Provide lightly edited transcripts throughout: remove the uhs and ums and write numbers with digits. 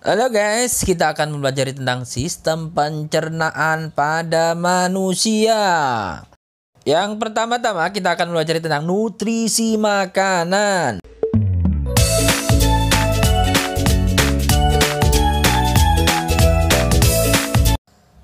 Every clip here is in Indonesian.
Halo guys, kita akan mempelajari tentang sistem pencernaan pada manusia. Yang pertama-tama kita akan mempelajari tentang nutrisi makanan.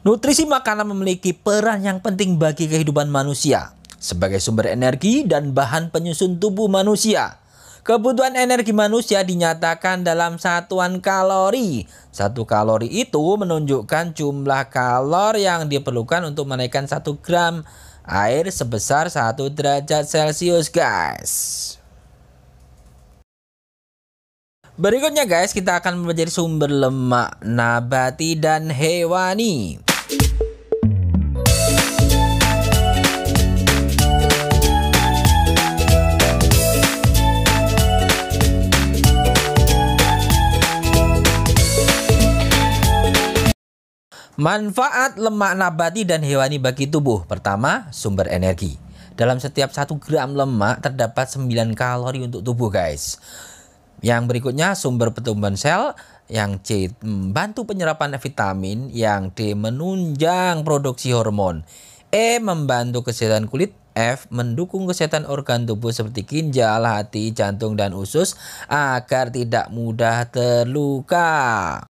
Nutrisi makanan memiliki peran yang penting bagi kehidupan manusia sebagai sumber energi dan bahan penyusun tubuh manusia. Kebutuhan energi manusia dinyatakan dalam satuan kalori. Satu kalori itu menunjukkan jumlah kalori yang diperlukan untuk menaikkan 1 gram air sebesar 1 derajat Celcius, guys. Berikutnya guys, kita akan mempelajari sumber lemak nabati dan hewani. Manfaat lemak nabati dan hewani bagi tubuh. Pertama, sumber energi. Dalam setiap 1 gram lemak terdapat 9 kalori untuk tubuh, guys. Yang berikutnya, sumber pertumbuhan sel. Yang C, membantu penyerapan vitamin. Yang D, menunjang produksi hormon. E, membantu kesehatan kulit. F, mendukung kesehatan organ tubuh seperti ginjal, hati, jantung, dan usus agar tidak mudah terluka.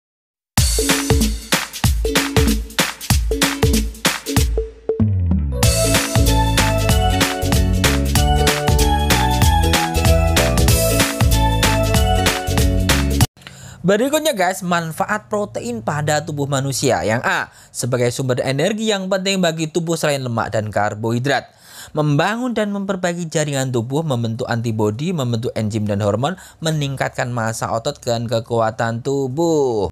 Berikutnya guys, manfaat protein pada tubuh manusia. Yang A, sebagai sumber energi yang penting bagi tubuh selain lemak dan karbohidrat. Membangun dan memperbaiki jaringan tubuh, membentuk antibodi, membentuk enzim dan hormon, meningkatkan massa otot dan kekuatan tubuh.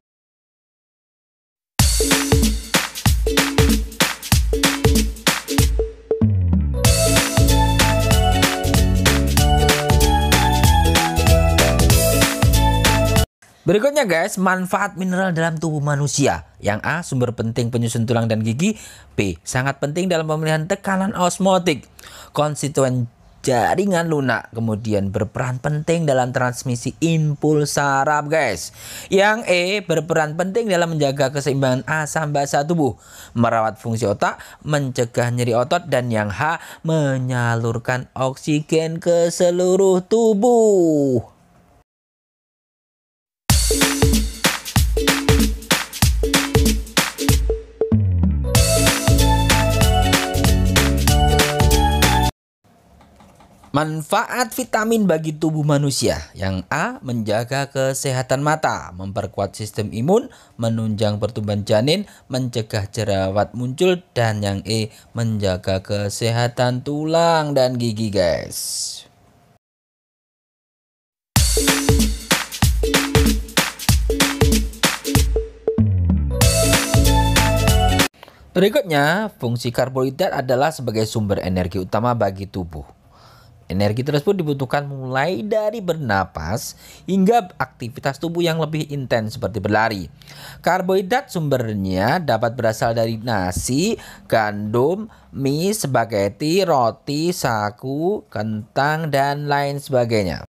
Berikutnya guys, manfaat mineral dalam tubuh manusia. Yang A, sumber penting penyusun tulang dan gigi. B, sangat penting dalam pemilihan tekanan osmotik. Konstituen jaringan lunak. Kemudian berperan penting dalam transmisi impuls saraf guys. Yang E, berperan penting dalam menjaga keseimbangan asam basa tubuh. Merawat fungsi otak, mencegah nyeri otot. Dan yang H, menyalurkan oksigen ke seluruh tubuh. Manfaat vitamin bagi tubuh manusia. Yang A, menjaga kesehatan mata, memperkuat sistem imun, menunjang pertumbuhan janin, mencegah jerawat muncul. Dan yang E, menjaga kesehatan tulang dan gigi guys. Berikutnya, fungsi karbohidrat adalah sebagai sumber energi utama bagi tubuh. Energi tersebut dibutuhkan mulai dari bernapas hingga aktivitas tubuh yang lebih intens seperti berlari. Karbohidrat sumbernya dapat berasal dari nasi, gandum, mie, spaghetti, roti, sagu, kentang, dan lain sebagainya.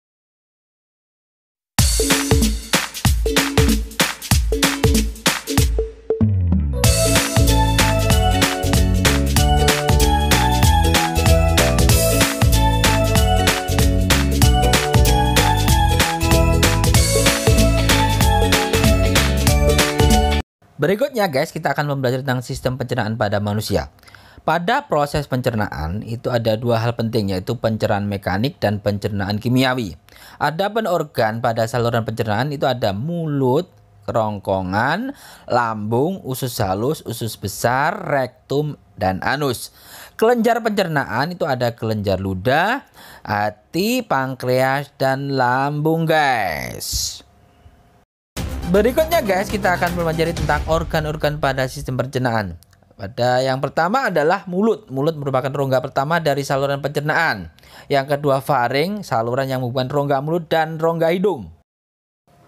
Berikutnya guys, kita akan belajar tentang sistem pencernaan pada manusia. Pada proses pencernaan itu ada 2 hal penting, yaitu pencernaan mekanik dan pencernaan kimiawi. Adapun organ pada saluran pencernaan itu ada mulut, kerongkongan, lambung, usus halus, usus besar, rektum, dan anus. Kelenjar pencernaan itu ada kelenjar ludah, hati, pankreas, dan lambung guys. Berikutnya guys, kita akan mempelajari tentang organ-organ pada sistem pencernaan. Pada yang pertama adalah mulut. Mulut merupakan rongga pertama dari saluran pencernaan. Yang kedua faring, saluran yang menghubungkan rongga mulut dan rongga hidung.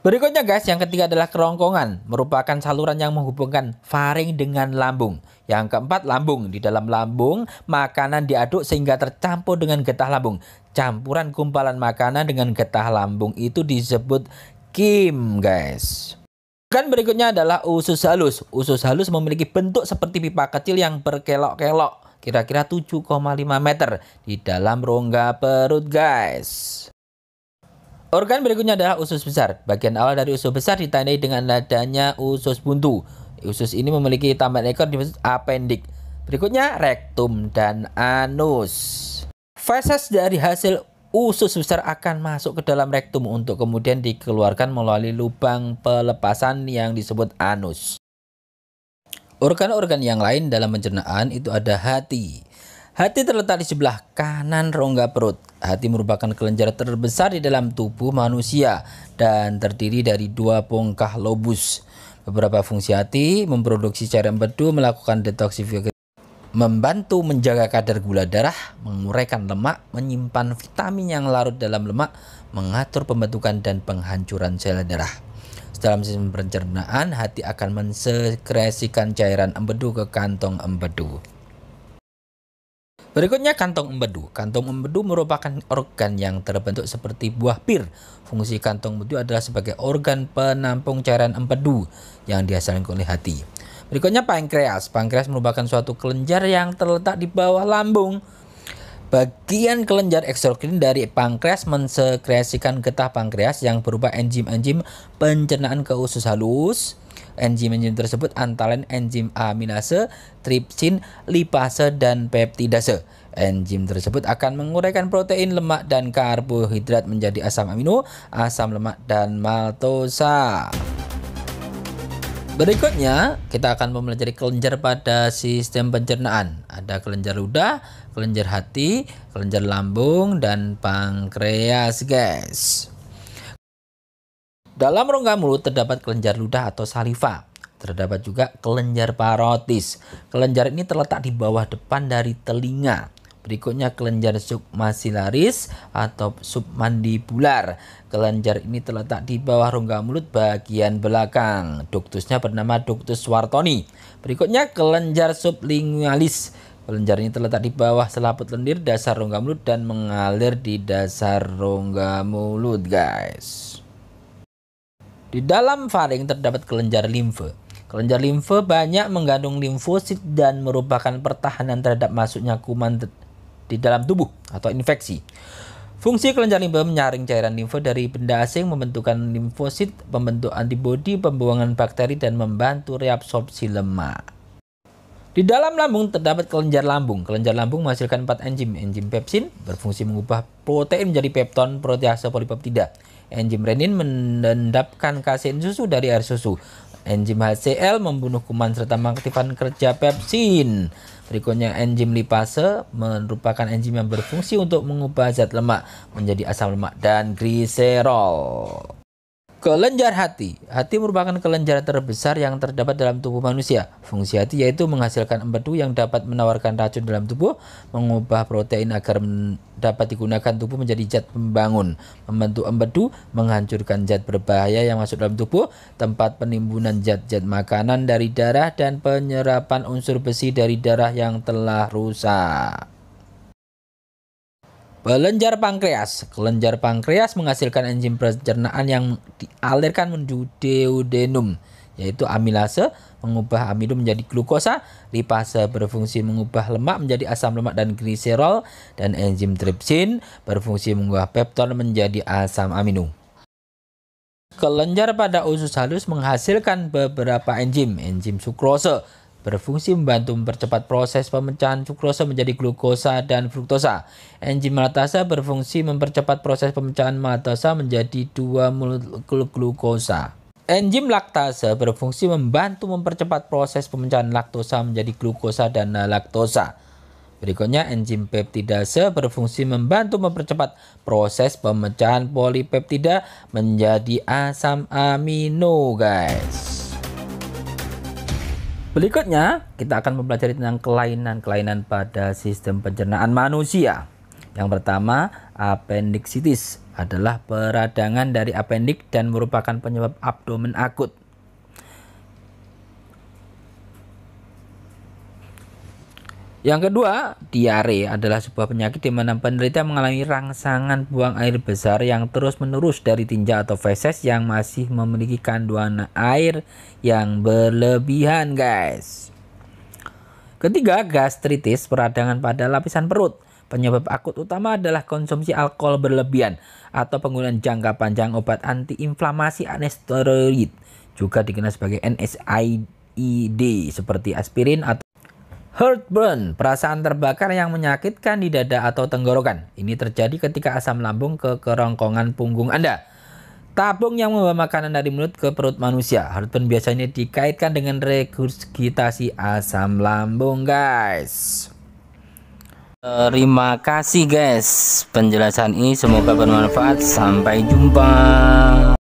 Berikutnya guys, yang ketiga adalah kerongkongan, merupakan saluran yang menghubungkan faring dengan lambung. Yang keempat lambung. Di dalam lambung, makanan diaduk sehingga tercampur dengan getah lambung. Campuran gumpalan makanan dengan getah lambung itu disebut kim guys. Organ berikutnya adalah usus halus. Usus halus memiliki bentuk seperti pipa kecil yang berkelok-kelok, kira-kira 7,5 meter di dalam rongga perut, guys. Organ berikutnya adalah usus besar. Bagian awal dari usus besar ditandai dengan adanya usus buntu. Usus ini memiliki tambahan ekor disebut apendik. Berikutnya rektum dan anus. Feses dari hasil usus besar akan masuk ke dalam rektum untuk kemudian dikeluarkan melalui lubang pelepasan yang disebut anus. Organ-organ yang lain dalam pencernaan itu ada hati. Hati terletak di sebelah kanan rongga perut. Hati merupakan kelenjar terbesar di dalam tubuh manusia dan terdiri dari 2 bongkah lobus. Beberapa fungsi hati: memproduksi cairan empedu, melakukan detoksifikasi, membantu menjaga kadar gula darah, menguraikan lemak, menyimpan vitamin yang larut dalam lemak, mengatur pembentukan dan penghancuran sel darah. Dalam sistem pencernaan, hati akan mensekresikan cairan empedu ke kantong empedu. Berikutnya kantong empedu. Kantong empedu merupakan organ yang terbentuk seperti buah pir. Fungsi kantong empedu adalah sebagai organ penampung cairan empedu yang dihasilkan oleh hati. Berikutnya pankreas. Pankreas merupakan suatu kelenjar yang terletak di bawah lambung. Bagian kelenjar eksokrinin dari pankreas mensekresikan getah pankreas yang berupa enzim-enzim pencernaan ke usus halus. Enzim-enzim tersebut antara lain enzim aminase, tripsin, lipase, dan peptidase. Enzim tersebut akan menguraikan protein, lemak, dan karbohidrat menjadi asam amino, asam lemak, dan maltosa. Berikutnya, kita akan mempelajari kelenjar pada sistem pencernaan. Ada kelenjar ludah, kelenjar hati, kelenjar lambung, dan pankreas, guys. Dalam rongga mulut terdapat kelenjar ludah atau saliva. Terdapat juga kelenjar parotis. Kelenjar ini terletak di bawah depan dari telinga. Berikutnya kelenjar submaxillaris atau submandibular. Kelenjar ini terletak di bawah rongga mulut bagian belakang. Duktusnya bernama ductus Swartoni. Berikutnya kelenjar sublingualis. Kelenjar ini terletak di bawah selaput lendir dasar rongga mulut dan mengalir di dasar rongga mulut, guys. Di dalam faring terdapat kelenjar limfe. Kelenjar limfe banyak mengandung limfosit dan merupakan pertahanan terhadap masuknya kuman di dalam tubuh atau infeksi. Fungsi kelenjar limfe menyaring cairan limfe dari benda asing, membentukkan limfosit, membentuk antibodi, pembuangan bakteri, dan membantu reabsorpsi lemak. Di dalam lambung terdapat kelenjar lambung. Kelenjar lambung menghasilkan 4 enzim. Enzim pepsin berfungsi mengubah protein menjadi pepton protease polipeptida. Enzim renin mengendapkan kasein susu dari air susu. Enzim HCl membunuh kuman serta mengaktifkan kerja pepsin. Berikutnya enzim lipase merupakan enzim yang berfungsi untuk mengubah zat lemak menjadi asam lemak dan gliserol. Kelenjar hati. Hati merupakan kelenjar terbesar yang terdapat dalam tubuh manusia. Fungsi hati yaitu menghasilkan empedu yang dapat menawarkan racun dalam tubuh, mengubah protein agar dapat digunakan tubuh menjadi zat pembangun, membentuk empedu, menghancurkan zat berbahaya yang masuk dalam tubuh, tempat penimbunan zat-zat makanan dari darah, dan penyerapan unsur besi dari darah yang telah rusak. Kelenjar pankreas. Kelenjar pankreas menghasilkan enzim pencernaan yang dialirkan menuju duodenum, yaitu amilase mengubah amido menjadi glukosa, lipase berfungsi mengubah lemak menjadi asam lemak dan gliserol, dan enzim tripsin berfungsi mengubah pepton menjadi asam amino. Kelenjar pada usus halus menghasilkan beberapa enzim. Enzim sukrose berfungsi membantu mempercepat proses pemecahan sukrosa menjadi glukosa dan fruktosa. Enzim maltase berfungsi mempercepat proses pemecahan maltosa menjadi 2 molekul glukosa. Enzim laktase berfungsi membantu mempercepat proses pemecahan laktosa menjadi glukosa dan laktosa. Berikutnya enzim peptidase berfungsi membantu mempercepat proses pemecahan polipeptida menjadi asam amino, guys. Berikutnya, kita akan mempelajari tentang kelainan-kelainan pada sistem pencernaan manusia. Yang pertama, apendiksitis adalah peradangan dari apendik dan merupakan penyebab abdomen akut. Yang kedua, diare adalah sebuah penyakit di mana penderita mengalami rangsangan buang air besar yang terus-menerus dari tinja atau feses yang masih memiliki kandungan air yang berlebihan, guys. Ketiga, gastritis, peradangan pada lapisan perut. Penyebab akut utama adalah konsumsi alkohol berlebihan atau penggunaan jangka panjang obat antiinflamasi nonsteroid, juga dikenal sebagai NSAID, seperti aspirin atau heartburn, perasaan terbakar yang menyakitkan di dada atau tenggorokan. Ini terjadi ketika asam lambung ke kerongkongan punggung Anda. Tabung yang membawa makanan dari mulut ke perut manusia. Heartburn biasanya dikaitkan dengan regurgitasi asam lambung, guys. Terima kasih, guys. Penjelasan ini semoga bermanfaat. Sampai jumpa.